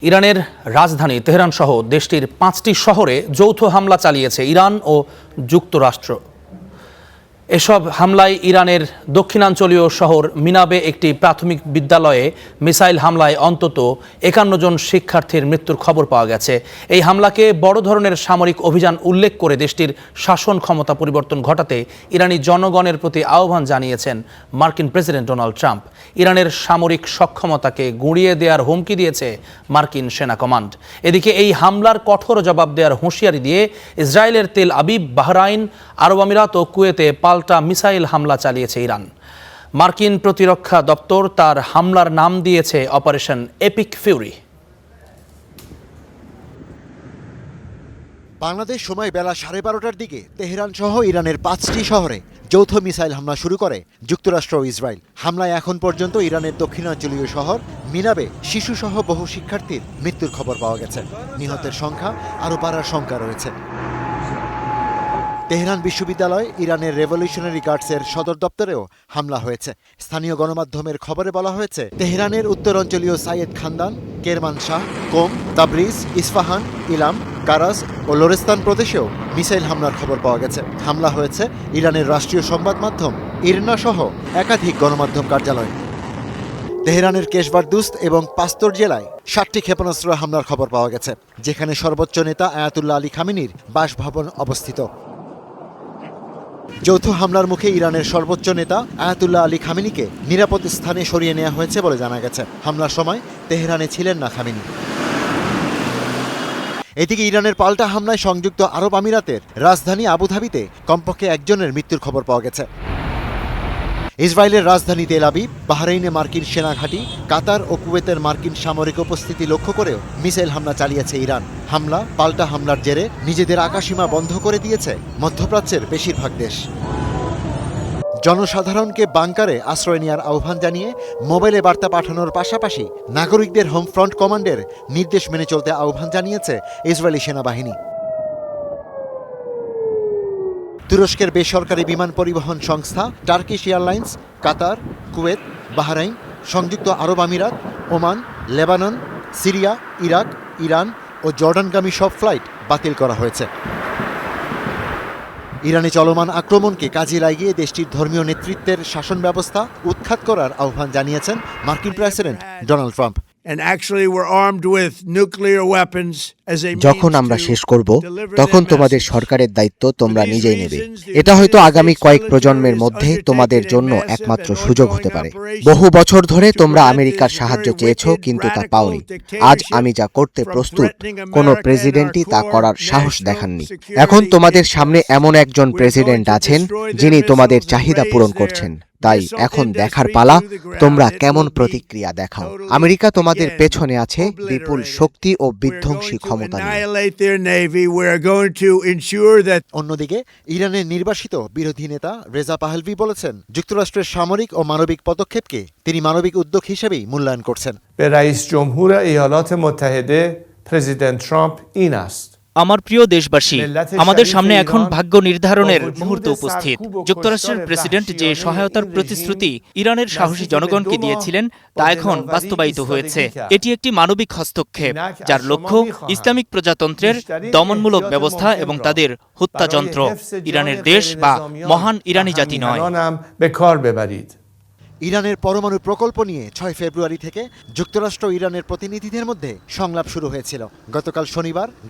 ইরানের রাজধানী তেহরান সহ দেশটির ৫টি শহরে যৌথ হামলা চালিয়েছে ইরান ও যুক্তরাষ্ট্র। এসব হামলায় ইরানের দক্ষিণাঞ্চলীয় শহর মিনাবে একটি প্রাথমিক বিদ্যালয়ে মিসাইল হামলায় অন্তত ৫১ জন শিক্ষার্থীর মৃত্যুর খবর পাওয়া গেছে। এই হামলাকে বড় ধরনের সামরিক অভিযান উল্লেখ করে দেশটির শাসন ক্ষমতা পরিবর্তন ঘটাতে ইরানি জনগণের প্রতি আহ্বান জানিয়েছেন মার্কিন প্রেসিডেন্ট ডোনাল্ড ট্রাম্প। ইরানের সামরিক সক্ষমতাকে গুঁড়িয়ে দেওয়ার হুমকি দিয়েছে মার্কিন সেনা কমান্ড। এদিকে এই হামলার কঠোর জবাব দেওয়ার হুঁশিয়ারি দিয়ে ইসরায়েলের তেল আবিব, বাহরাইন, আরব আমিরাত ও কুয়েতে পাল্টা মিসাইল হামলা চালিয়েছে ইরান। মার্কিন প্রতিরক্ষা দপ্তর তার হামলার নাম দিয়েছে অপারেশন এপিক ফিউরি। বাংলাদেশ সময় বেলা 12:30টার দিকে তেহরান সহ ইরানের 5টি শহরে যৌথ মিসাইল হামলা শুরু করে যুক্তরাষ্ট্র ও ইসরায়েল। হামলায় এখন পর্যন্ত ইরানের দক্ষিণাঞ্চলীয় শহর মিনাবে শিশুসহ বহু শিক্ষার্থীর মৃত্যুর খবর পাওয়া গেছে। নিহতের সংখ্যা আরও বাড়ার শঙ্কা রয়েছে। তেহরান বিশ্ববিদ্যালয়, ইরানের রেভলিউশনারি গার্ডসের সদর দপ্তরেও হামলা হয়েছে। স্থানীয় গণমাধ্যমের খবরে বলা হয়েছে, তেহরানের উত্তরাঞ্চলীয় সাইয়েদ খানদান, কেরমানশাহ, কোম, তাবরিজ, ইস্পাহান, ইলাম, কারাজ ও লোরেস্তান প্রদেশেও মিসাইল হামলার খবর পাওয়া গেছে। হামলা হয়েছে ইরানের রাষ্ট্রীয় সংবাদ মাধ্যম ইরনা সহ একাধিক গণমাধ্যম কার্যালয়। তেহরানের কেশবারদুস্ত এবং পাস্তর জেলায় 7টি ক্ষেপণাস্ত্র হামলার খবর পাওয়া গেছে, যেখানে সর্বোচ্চ নেতা আয়াতুল্লাহ আলী খামেনির বাসভবন অবস্থিত। যৌথ হামলার মুখে ইরানের সর্বোচ্চ নেতা আয়াতুল্লাহ আলী খামেনিকে নিরাপদ স্থানে সরিয়ে নেওয়া হয়েছে বলে জানা গেছে। হামলার সময় তেহরানে ছিলেন না খামেনি। এদিকে ইরানের পাল্টা হামলায় সংযুক্ত আরব আমিরাতের রাজধানী আবুধাবিতে কমপক্ষে একজনের মৃত্যুর খবর পাওয়া গেছে। ইসরায়েলের রাজধানী তেল আবিব, বাহরাইনে মার্কিন সেনাঘাঁটি, কাতার ও কুয়েতের মার্কিন সামরিক উপস্থিতি লক্ষ্য করেও মিসাইল হামলা চালিয়েছে ইরান। হামলা পাল্টা হামলার জেরে নিজেদের আকাশসীমা বন্ধ করে দিয়েছে মধ্যপ্রাচ্যের বেশিরভাগ দেশ। জনসাধারণকে বাংকারে আশ্রয় নেওয়ার আহ্বান জানিয়ে মোবাইলে বার্তা পাঠানোর পাশাপাশি নাগরিকদের হোম ফ্রন্ট কমান্ডের নির্দেশ মেনে চলতে আহ্বান জানিয়েছে ইসরায়েলি সেনাবাহিনী। তুরস্কের বেসরকারি বিমান পরিবহন সংস্থা Turkish airlines, Qatar, Kuwait, Bahrain, সংযুক্ত আরব আমিরাত, Oman, Lebanon, Syria, Iraq, Iran ও জর্ডানগামী সব ফ্লাইট বাতিল করা হয়েছে। ইরানে চলমান আক্রমণকে কাজে লাগিয়ে দেশটির ধর্মীয় নেতৃত্বের শাসন ব্যবস্থা উৎখাত করার আহ্বান জানিয়েছেন মার্কিন প্রেসিডেন্ট ডোনাল্ড ট্রাম্প। যখন আমরা শেষ করব, তখন তোমাদের সরকারের দায়িত্ব তোমরা নিজেই নেবে। এটা হয়তো আগামী কয়েক প্রজন্মের মধ্যে তোমাদের জন্য একমাত্র সুযোগ হতে পারে। বহু বছর ধরে তোমরা আমেরিকার সাহায্য চেয়েছো, কিন্তু তা পাওনি। আজ আমি যা করতে প্রস্তুত, কোনো প্রেসিডেন্টই তা করার সাহস দেখাননি। এখন তোমাদের সামনে এমন একজন প্রেসিডেন্ট আছেন যিনি তোমাদের চাহিদা পূরণ করছেন। তাই এখন দেখার পালা তোমরা কেমন প্রতিক্রিয়া দেখাও। আমেরিকা তোমাদের পেছনে আছে বিপুল শক্তি ও বিধ্বংসী ক্ষমতা নিয়ে। অন্যদিকে ইরানের নির্বাসিত বিরোধী নেতা রেজা পাহলভি বলেছেন, যুক্তরাষ্ট্রের সামরিক ও মানবিক পদক্ষেপকে তিনি মানবিক উদ্যোগ হিসেবেই মূল্যায়ন করছেন। রাইস জমহুর ایالات متحده প্রেসিডেন্ট ট্রাম্প این است। আমার প্রিয় দেশবাসী, আমাদের সামনে এখন ভাগ্য নির্ধারণের মুহূর্ত উপস্থিত। যুক্তরাষ্ট্রের প্রেসিডেন্ট যে সহায়তার প্রতিশ্রুতি ইরানের সাহসী জনগণকে দিয়েছিলেন, তা এখন বাস্তবায়িত হয়েছে। এটি একটি মানবিক হস্তক্ষেপ, যার লক্ষ্য ইসলামিক প্রজাতন্ত্রের দমনমূলক ব্যবস্থা এবং তাদের হত্যাযন্ত্র। ইরানের দেশ বা মহান ইরানি জাতি নয়। ইরানের পরমাণু প্রকল্প নিয়ে 6 ফেব্রুয়ারি থেকে যুক্তরাষ্ট্র ও ইরানের প্রতিনিধিদের মধ্যে সংলাপ শুরু হয়েছিল।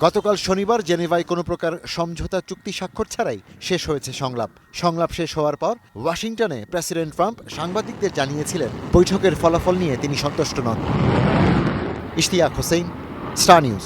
গতকাল শনিবার জেনেভায় কোনো প্রকার সমঝোতা চুক্তি স্বাক্ষর ছাড়াই শেষ হয়েছে সংলাপ শেষ হওয়ার পর ওয়াশিংটনে প্রেসিডেন্ট ট্রাম্প সাংবাদিকদের জানিয়েছিলেন, বৈঠকের ফলাফল নিয়ে তিনি সন্তুষ্ট নন। Ishtiaq Hossain, star news.